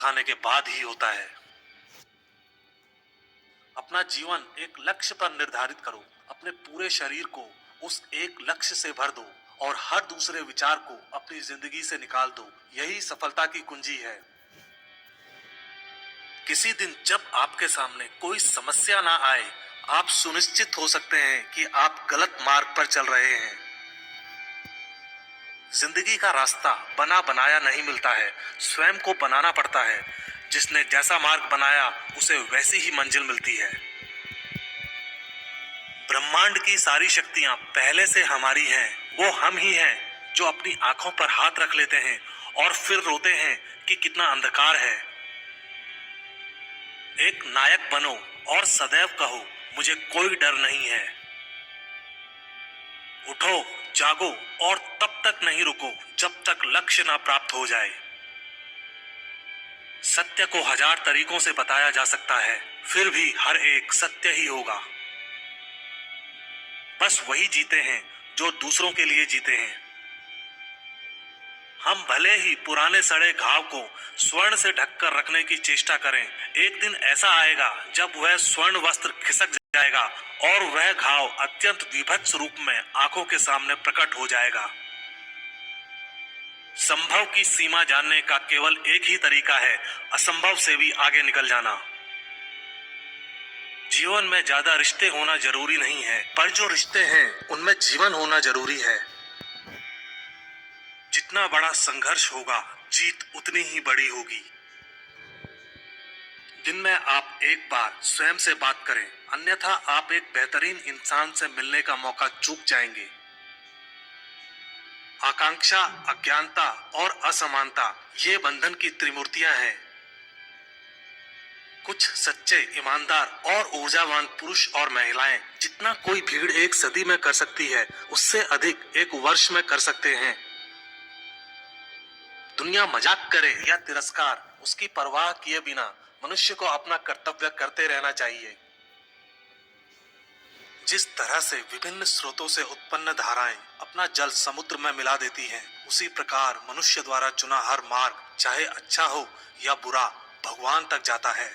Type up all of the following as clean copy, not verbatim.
खाने के बाद ही होता है। अपना जीवन एक लक्ष्य पर निर्धारित करो। अपने पूरे शरीर को उस एक लक्ष्य से भर दो और हर दूसरे विचार को अपनी जिंदगी से निकाल दो। यही सफलता की कुंजी है। किसी दिन जब आपके सामने कोई समस्या ना आए, आप सुनिश्चित हो सकते हैं कि आप गलत मार्ग पर चल रहे हैं। जिंदगी का रास्ता बना बनाया नहीं मिलता है, स्वयं को बनाना पड़ता है। जिसने जैसा मार्ग बनाया उसे वैसी ही मंजिल मिलती है। ब्रह्मांड की सारी शक्तियां पहले से हमारी हैं। वो हम ही हैं जो अपनी आंखों पर हाथ रख लेते हैं और फिर रोते हैं कि कितना अंधकार है। एक नायक बनो और सदैव कहो, मुझे कोई डर नहीं है। उठो, जागो और तब तक नहीं रुको जब तक लक्ष्य ना प्राप्त हो जाए। सत्य को हजार तरीकों से बताया जा सकता है, फिर भी हर एक सत्य ही होगा। बस वही जीते हैं जो दूसरों के लिए जीते हैं। हम भले ही पुराने सड़े घाव को स्वर्ण से ढककर रखने की चेष्टा करें, एक दिन ऐसा आएगा जब वह स्वर्ण वस्त्र खिसक जाएगा और वह घाव अत्यंत विभत्स रूप में आंखों के सामने प्रकट हो जाएगा। संभव की सीमा जानने का केवल एक ही तरीका है, असंभव से भी आगे निकल जाना। जीवन में ज्यादा रिश्ते होना जरूरी नहीं है, पर जो रिश्ते हैं उनमें जीवन होना जरूरी है। जितना बड़ा संघर्ष होगा, जीत उतनी ही बड़ी होगी। दिन में आप एक बार स्वयं से बात करें, अन्यथा आप एक बेहतरीन इंसान से मिलने का मौका चूक जाएंगे। आकांक्षा, अज्ञानता और असमानता ये बंधन की त्रिमूर्तियां हैं। कुछ सच्चे, ईमानदार और ऊर्जावान पुरुष और महिलाएं जितना कोई भीड़ एक सदी में कर सकती है, उससे अधिक एक वर्ष में कर सकते हैं। दुनिया मजाक करे या तिरस्कार, उसकी परवाह किए बिना मनुष्य को अपना कर्तव्य करते रहना चाहिए। जिस तरह से विभिन्न स्रोतों से उत्पन्न धाराएं अपना जल समुद्र में मिला देती हैं, उसी प्रकार मनुष्य द्वारा चुना हर मार्ग, चाहे अच्छा हो या बुरा, भगवान तक जाता है।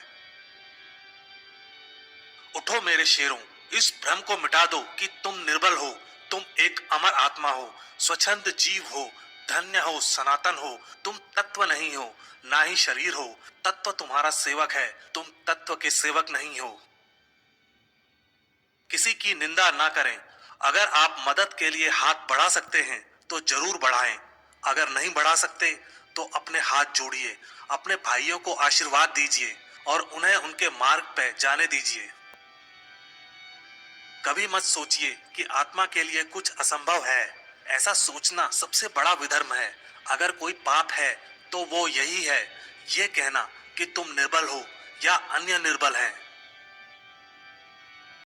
उठो मेरे शेरों, इस भ्रम को मिटा दो कि तुम निर्बल हो। तुम एक अमर आत्मा हो, स्वच्छंद जीव हो, धन्य हो, सनातन हो। तुम तत्व नहीं हो, ना ही शरीर हो। तत्व तुम्हारा सेवक है, तुम तत्व के सेवक नहीं हो। किसी की निंदा ना करें। अगर आप मदद के लिए हाथ बढ़ा सकते हैं तो जरूर बढ़ाएं। अगर नहीं बढ़ा सकते तो अपने हाथ जोड़िए, अपने भाइयों को आशीर्वाद दीजिए और उन्हें उनके मार्ग पे जाने दीजिए। कभी मत सोचिए कि आत्मा के लिए कुछ असंभव है। ऐसा सोचना सबसे बड़ा विधर्म है। अगर कोई पाप है तो वो यही है, ये कहना कि तुम निर्बल हो या अन्य निर्बल हैं।